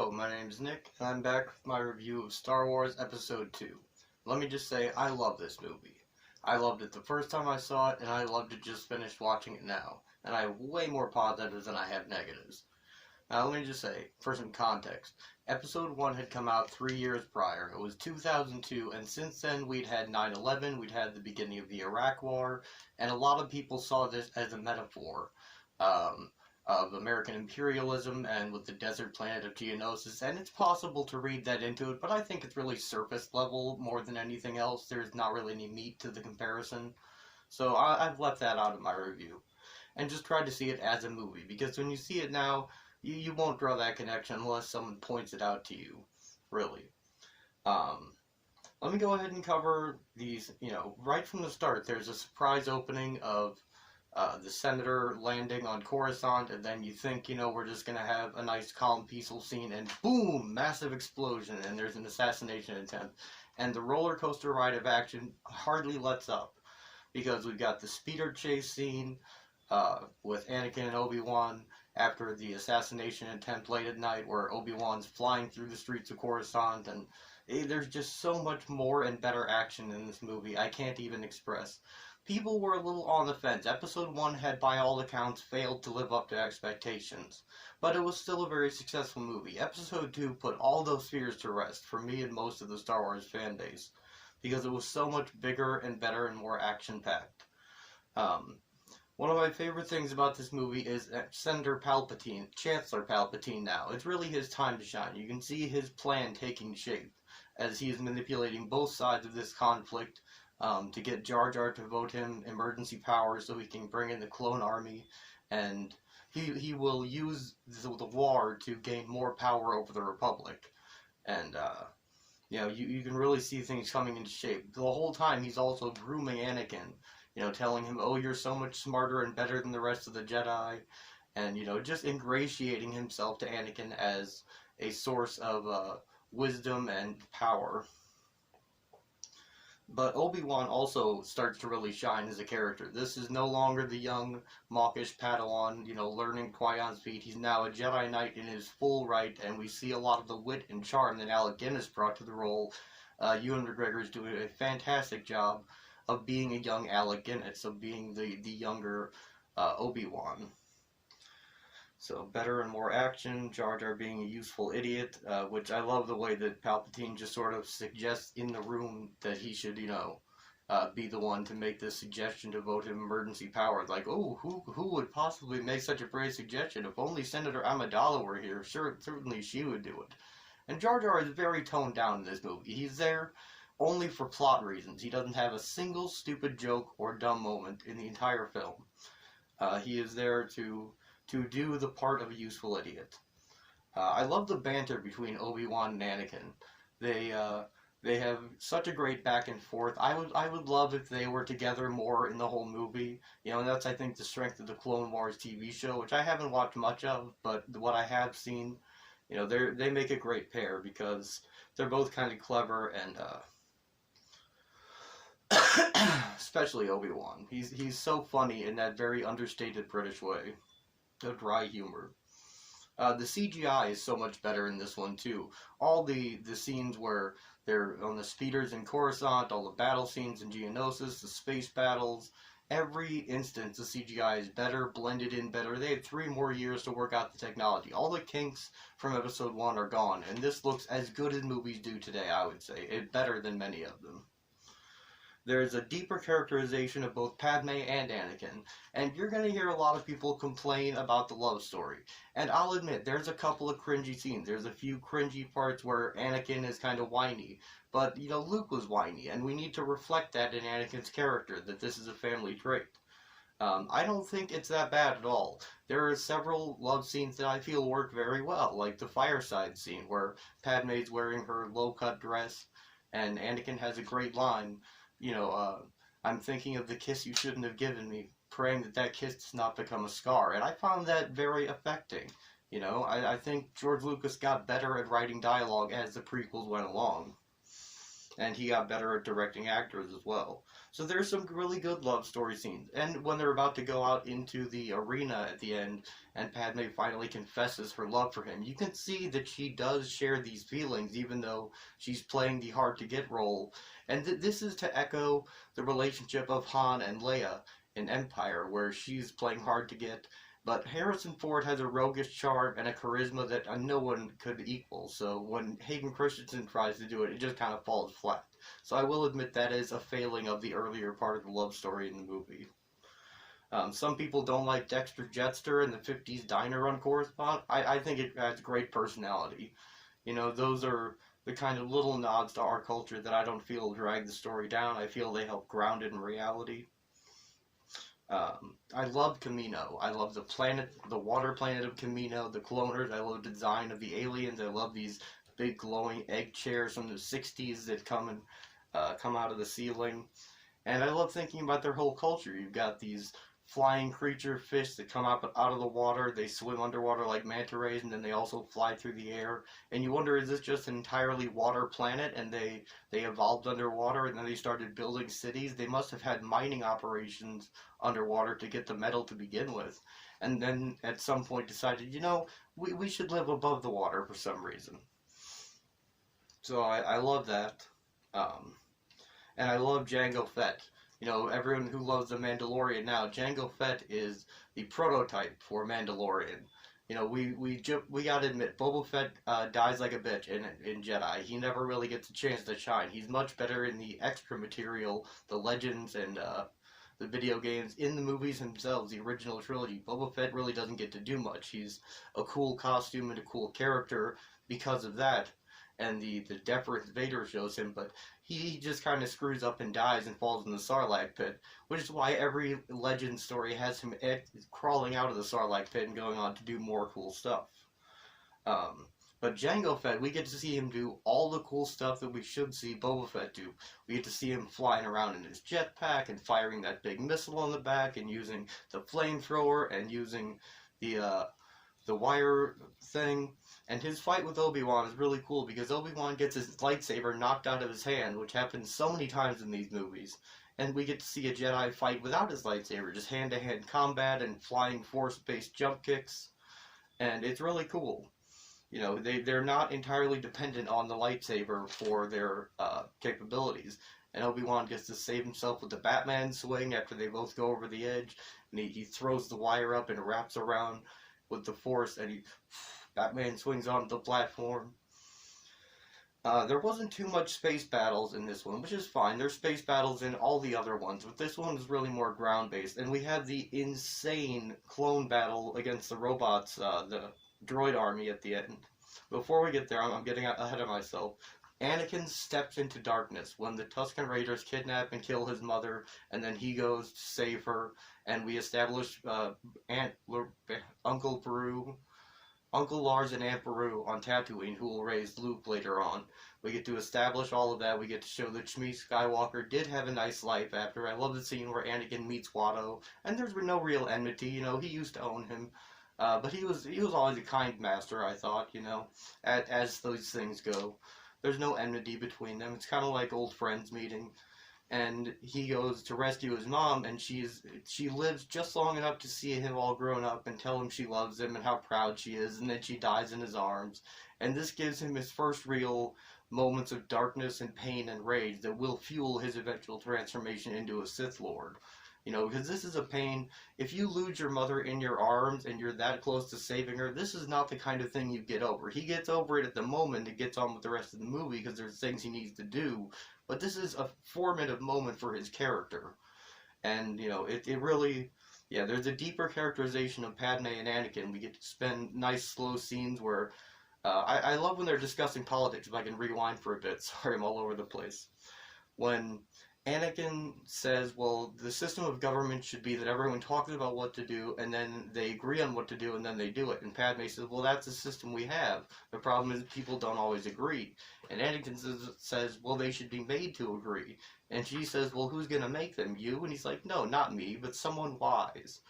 Hello, my name is Nick, and I'm back with my review of Star Wars Episode 2. Let me just say, I love this movie. I loved it the first time I saw it, and I loved it just finished watching it now. And I have way more positives than I have negatives. Now, let me just say, for some context, Episode 1 had come out 3 years prior. It was 2002, and since then we'd had 9/11, we'd had the beginning of the Iraq War, and a lot of people saw this as a metaphor. Of American imperialism and with the desert planet of Geonosis, and it's possible to read that into it, but I think it's really surface level more than anything else. There's not really any meat to the comparison, so I've left that out of my review, and just tried to see it as a movie, because when you see it now, you won't draw that connection unless someone points it out to you, really. Let me go ahead and cover these, right from the start. There's a surprise opening of the senator landing on Coruscant, and then you think, we're just going to have a nice, calm, peaceful scene, and boom, massive explosion, and there's an assassination attempt. And the roller coaster ride of action hardly lets up, because we've got the speeder chase scene with Anakin and Obi-Wan after the assassination attempt late at night, where Obi-Wan's flying through the streets of Coruscant, and there's just so much more and better action in this movie I can't even express. People were a little on the fence. Episode 1 had, by all accounts, failed to live up to expectations, but it was still a very successful movie. Episode 2 put all those fears to rest for me and most of the Star Wars fan base, because it was so much bigger and better and more action-packed. One of my favorite things about this movie is Senator Palpatine, Chancellor Palpatine now. It's really his time to shine. You can see his plan taking shape as he is manipulating both sides of this conflict, to get Jar Jar to vote him emergency powers so he can bring in the clone army, and he will use the war to gain more power over the Republic. And, you can really see things coming into shape. The whole time he's also grooming Anakin, telling him, oh, you're so much smarter and better than the rest of the Jedi, and, just ingratiating himself to Anakin as a source of wisdom and power. But Obi-Wan also starts to really shine as a character. This is no longer the young, mawkish Padawan, learning Qui-Gon's feet. He's now a Jedi Knight in his full right, and we see a lot of the wit and charm that Alec Guinness brought to the role. Ewan McGregor is doing a fantastic job of being a young Alec Guinness, of being the younger Obi-Wan. So, better and more action, Jar Jar being a useful idiot, which I love the way that Palpatine just sort of suggests in the room that he should, be the one to make this suggestion to vote him emergency powers. Like, oh, who would possibly make such a brave suggestion? If only Senator Amidala were here, certainly she would do it. And Jar Jar is very toned down in this movie. He's there only for plot reasons. He doesn't have a single stupid joke or dumb moment in the entire film. He is there to do the part of a useful idiot. I love the banter between Obi-Wan and Anakin. They have such a great back and forth. I would love if they were together more in the whole movie. And that's, I think, the strength of the Clone Wars TV show, which I haven't watched much of, but what I have seen, they make a great pair, because they're both kind of clever, and especially Obi-Wan. He's so funny in that very understated British way. A dry humor. The CGI is so much better in this one too. All the scenes where they're on the speeders in Coruscant, all the battle scenes in Geonosis, the space battles, every instance the CGI is better, blended in better. They had 3 more years to work out the technology. All the kinks from Episode 1 are gone, and this looks as good as movies do today, I would say. It's better than many of them. There's a deeper characterization of both Padme and Anakin, and you're going to hear a lot of people complain about the love story. And I'll admit, there's a couple of cringy scenes. There's a few cringy parts where Anakin is kind of whiny, but, Luke was whiny, and we need to reflect that in Anakin's character, that this is a family trait. I don't think it's that bad at all. There are several love scenes that I feel work very well, like the fireside scene, where Padme's wearing her low-cut dress, and Anakin has a great line, I'm thinking of the kiss you shouldn't have given me, praying that kiss does not become a scar. And I found that very affecting. I think George Lucas got better at writing dialogue as the prequels went along. and he got better at directing actors as well. So there's some really good love story scenes. And when they're about to go out into the arena at the end, and Padme finally confesses her love for him, you can see that she does share these feelings, even though she's playing the hard to get role. And this is to echo the relationship of Han and Leia in Empire, where she's playing hard to get. But Harrison Ford has a roguish charm and a charisma that no one could equal. So when Hayden Christensen tries to do it, it just kind of falls flat. So I will admit that is a failing of the earlier part of the love story in the movie. Some people don't like Dexter Jettster and the 50s diner run correspondent. I think it has great personality. You know, those are the kind of little nods to our culture that I don't feel drag the story down. I feel they help ground it in reality. I love Camino. I love the planet, the water planet of Camino, the cloners. I love the design of the aliens. I love these big glowing egg chairs from the 60s that come out of the ceiling. And I love thinking about their whole culture. You've got these flying creature fish that come up out of the water. They swim underwater like manta rays, and then they also fly through the air. And you wonder, is this just an entirely water planet, and they evolved underwater, and then they started building cities? They must have had mining operations underwater to get the metal to begin with. And then at some point decided, you know, we should live above the water for some reason. So I love that. And I love Jango Fett. You know, everyone who loves The Mandalorian now, Jango Fett is the prototype for Mandalorian. You know, we gotta admit, Boba Fett dies like a bitch in Jedi. He never really gets a chance to shine. He's much better in the extra material, the legends and the video games. In the movies themselves, the original trilogy, Boba Fett really doesn't get to do much. He's a cool costume and a cool character because of that, and the deference Vader shows him, but he just kind of screws up and dies and falls in the Sarlacc pit, which is why every legend story has him crawling out of the Sarlacc pit and going on to do more cool stuff. But Jango Fett, we get to see him do all the cool stuff that we should see Boba Fett do. We get to see him flying around in his jetpack and firing that big missile on the back and using the flamethrower and using the wire thing. And his fight with Obi-Wan is really cool because Obi-Wan gets his lightsaber knocked out of his hand, which happens so many times in these movies. And we get to see a Jedi fight without his lightsaber, just hand-to-hand combat and flying force-based jump kicks. And it's really cool. You know, they're not entirely dependent on the lightsaber for their capabilities. And Obi-Wan gets to save himself with the Batman swing after they both go over the edge. And he throws the wire up and wraps around with the Force, and Batman swings onto the platform. There wasn't too much space battles in this one, which is fine. There's space battles in all the other ones, but this one is really more ground-based. And we have the insane clone battle against the robots, the droid army at the end. Before we get there, I'm getting ahead of myself. Anakin steps into darkness when the Tusken Raiders kidnap and kill his mother, and then he goes to save her, and we establish Uncle Lars and Aunt Beru on Tatooine, who will raise Luke later on. We get to establish all of that. We get to show that Shmi Skywalker did have a nice life after. I love the scene where Anakin meets Watto, and there's no real enmity. You know, he used to own him, but he was always a kind master, I thought. You know, as those things go. There's no enmity between them. It's kind of like old friends meeting. And he goes to rescue his mom, and she lives just long enough to see him all grown up and tell him she loves him and how proud she is, and then she dies in his arms. And this gives him his first real moments of darkness and pain and rage that will fuel his eventual transformation into a Sith Lord. You know, because this is a pain. If you lose your mother in your arms and you're that close to saving her, this is not the kind of thing you get over. He gets over it at the moment and gets on with the rest of the movie because there's things he needs to do. But this is a formative moment for his character. And, you know, it really, yeah, there's a deeper characterization of Padme and Anakin. We get to spend nice, slow scenes where, I love when they're discussing politics, if I can rewind for a bit. Sorry, I'm all over the place. When Anakin says, well, the system of government should be that everyone talks about what to do, and then they agree on what to do, and then they do it. And Padme says, well, that's the system we have. The problem is people don't always agree. And Anakin says, well, they should be made to agree. And she says, well, who's going to make them? You? And he's like, no, not me, but someone wise.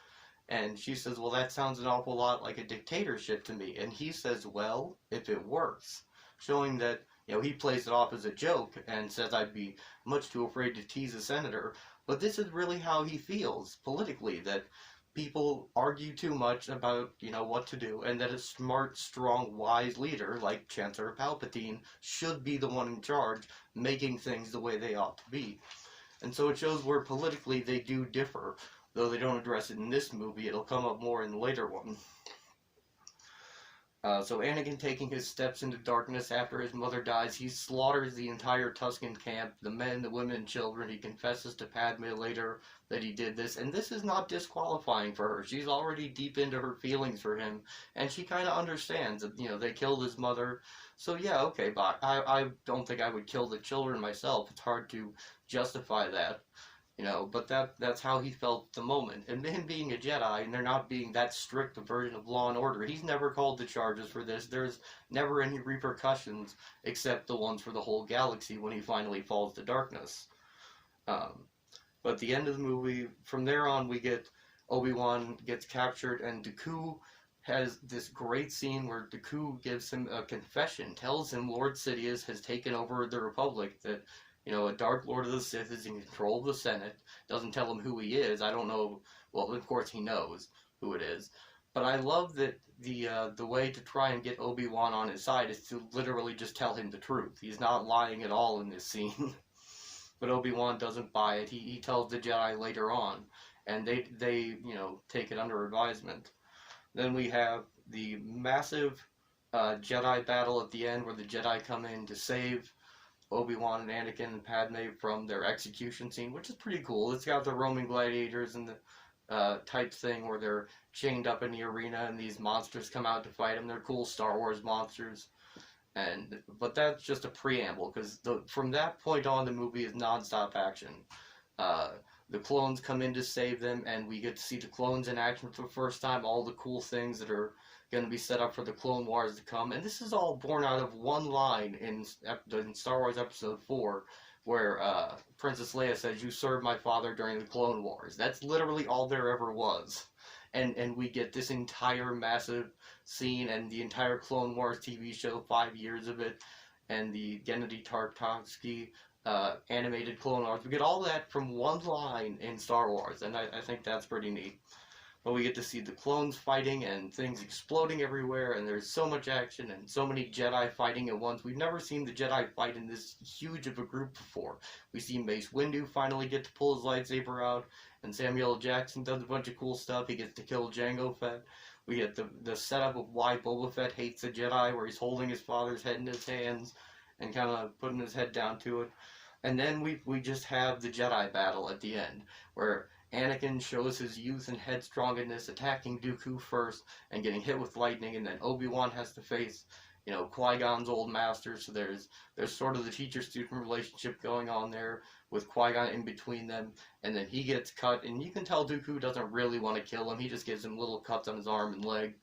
And she says, well, that sounds an awful lot like a dictatorship to me. And he says, well, if it works. Showing that he plays it off as a joke and says, I'd be much too afraid to tease a senator. But this is really how he feels politically, that people argue too much about, what to do, and that a smart, strong, wise leader like Chancellor Palpatine should be the one in charge, making things the way they ought to be. And so it shows where politically they do differ, though they don't address it in this movie. It'll come up more in the later one. So Anakin taking his steps into darkness after his mother dies, he slaughters the entire Tusken camp, the men, the women, and children. He confesses to Padme later that he did this, and this is not disqualifying for her. She's already deep into her feelings for him, and she kind of understands that, they killed his mother. So yeah, okay, but I don't think I would kill the children myself. It's hard to justify that. But that's how he felt at the moment. And him being a Jedi, and there not being that strict a version of law and order, he's never called the charges for this. There's never any repercussions except the ones for the whole galaxy when he finally falls to darkness. But at the end of the movie, from there on, we get Obi-Wan gets captured, and Dooku has this great scene where Dooku gives him a confession, tells him Lord Sidious has taken over the Republic, that a Dark Lord of the Sith is in control of the Senate, doesn't tell him who he is. I don't know. Well, of course he knows who it is. But I love that the way to try and get Obi-Wan on his side is to literally just tell him the truth. He's not lying at all in this scene. But Obi-Wan doesn't buy it. He tells the Jedi later on, and they take it under advisement. Then we have the massive Jedi battle at the end where the Jedi come in to save Obi-Wan and Anakin and Padme from their execution scene, which is pretty cool. It's got the Roman gladiators and the type thing where they're chained up in the arena and these monsters come out to fight them. They're cool Star Wars monsters. But that's just a preamble, because from that point on, the movie is non-stop action. The clones come in to save them, and we get to see the clones in action for the first time, all the cool things that are going to be set up for the Clone Wars to come. And this is all born out of one line in Star Wars Episode 4, where Princess Leia says, "You served my father during the Clone Wars." That's literally all there ever was. And we get this entire massive scene and the entire Clone Wars TV show, 5 years of it, and the Gennady Tartakovsky animated Clone Wars. We get all that from one line in Star Wars, and I think that's pretty neat. But we get to see the clones fighting and things exploding everywhere, and there's so much action and so many Jedi fighting at once. We've never seen the Jedi fight in this huge of a group before. We see Mace Windu finally get to pull his lightsaber out, and Samuel L. Jackson does a bunch of cool stuff. He gets to kill Jango Fett. We get the setup of why Boba Fett hates the Jedi, where he's holding his father's head in his hands and kind of putting his head down to it. And then we just have the Jedi battle at the end, where Anakin shows his youth and headstronginess, attacking Dooku first and getting hit with lightning, and then Obi-Wan has to face, Qui-Gon's old master. So there's sort of the teacher-student relationship going on there with Qui-Gon in between them, and then he gets cut, and you can tell Dooku doesn't really want to kill him. He just gives him little cuts on his arm and leg.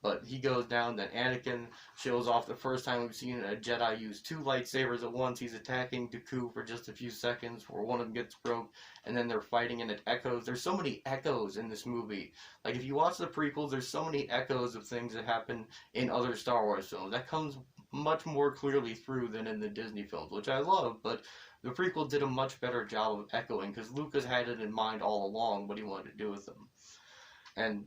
But he goes down, then Anakin shows off the first time we've seen a Jedi use two lightsabers at once. He's attacking Dooku for just a few seconds, where one of them gets broke, and then they're fighting, and it echoes. There's so many echoes in this movie. Like, if you watch the prequels, there's so many echoes of things that happen in other Star Wars films. That comes much more clearly through than in the Disney films, which I love, but the prequel did a much better job of echoing, because Lucas had it in mind all along what he wanted to do with them. And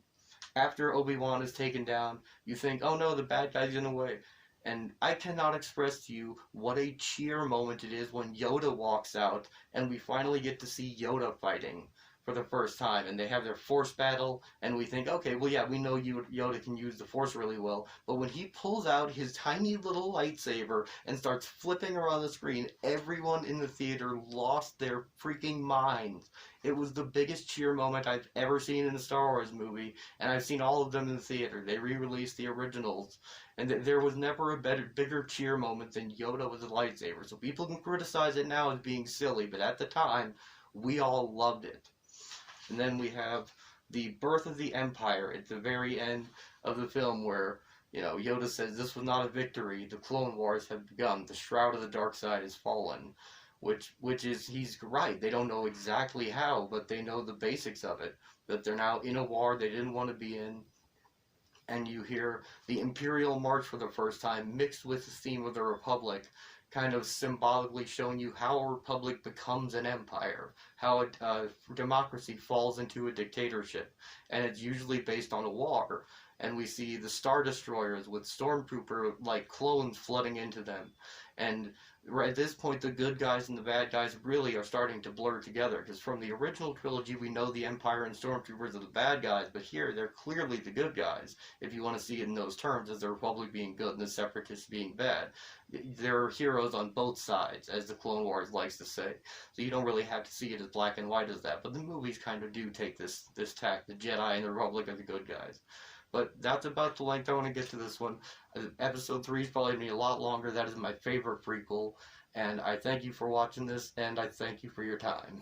after Obi-Wan is taken down, you think, oh no, the bad guy's in the way. And I cannot express to you what a cheer moment it is when Yoda walks out, and we finally get to see Yoda fighting for the first time, and they have their Force battle, and we think, okay, well yeah, we know Yoda can use the Force really well, but when he pulls out his tiny little lightsaber and starts flipping around the screen, everyone in the theater lost their freaking minds. It was the biggest cheer moment I've ever seen in a Star Wars movie, and I've seen all of them in the theater. They re-released the originals, and there was never a bigger cheer moment than Yoda with a lightsaber. So people can criticize it now as being silly, but at the time, we all loved it. And then we have the birth of the Empire at the very end of the film, where, Yoda says, "This was not a victory. The Clone Wars have begun. The shroud of the dark side has fallen." Which is, he's right. They don't know exactly how, but they know the basics of it. That they're now in a war they didn't want to be in. and you hear the Imperial March for the first time mixed with the theme of the Republic, kind of symbolically showing you how a republic becomes an empire, how a democracy falls into a dictatorship, and it's usually based on a war. And we see the Star Destroyers with Stormtrooper like clones flooding into them, and right at this point, the good guys and the bad guys really are starting to blur together. Because from the original trilogy, we know the Empire and Stormtroopers are the bad guys, but here they're clearly the good guys. If you want to see it in those terms, as the Republic being good and the Separatists being bad, there are heroes on both sides, as the Clone Wars likes to say. So you don't really have to see it as black and white as that. But the movies kind of do take this tack. The Jedi and the Republic are the good guys. But that's about the length I want to get to this one. Episode 3 is probably going to be a lot longer. That is my favorite prequel. And I thank you for watching this, and I thank you for your time.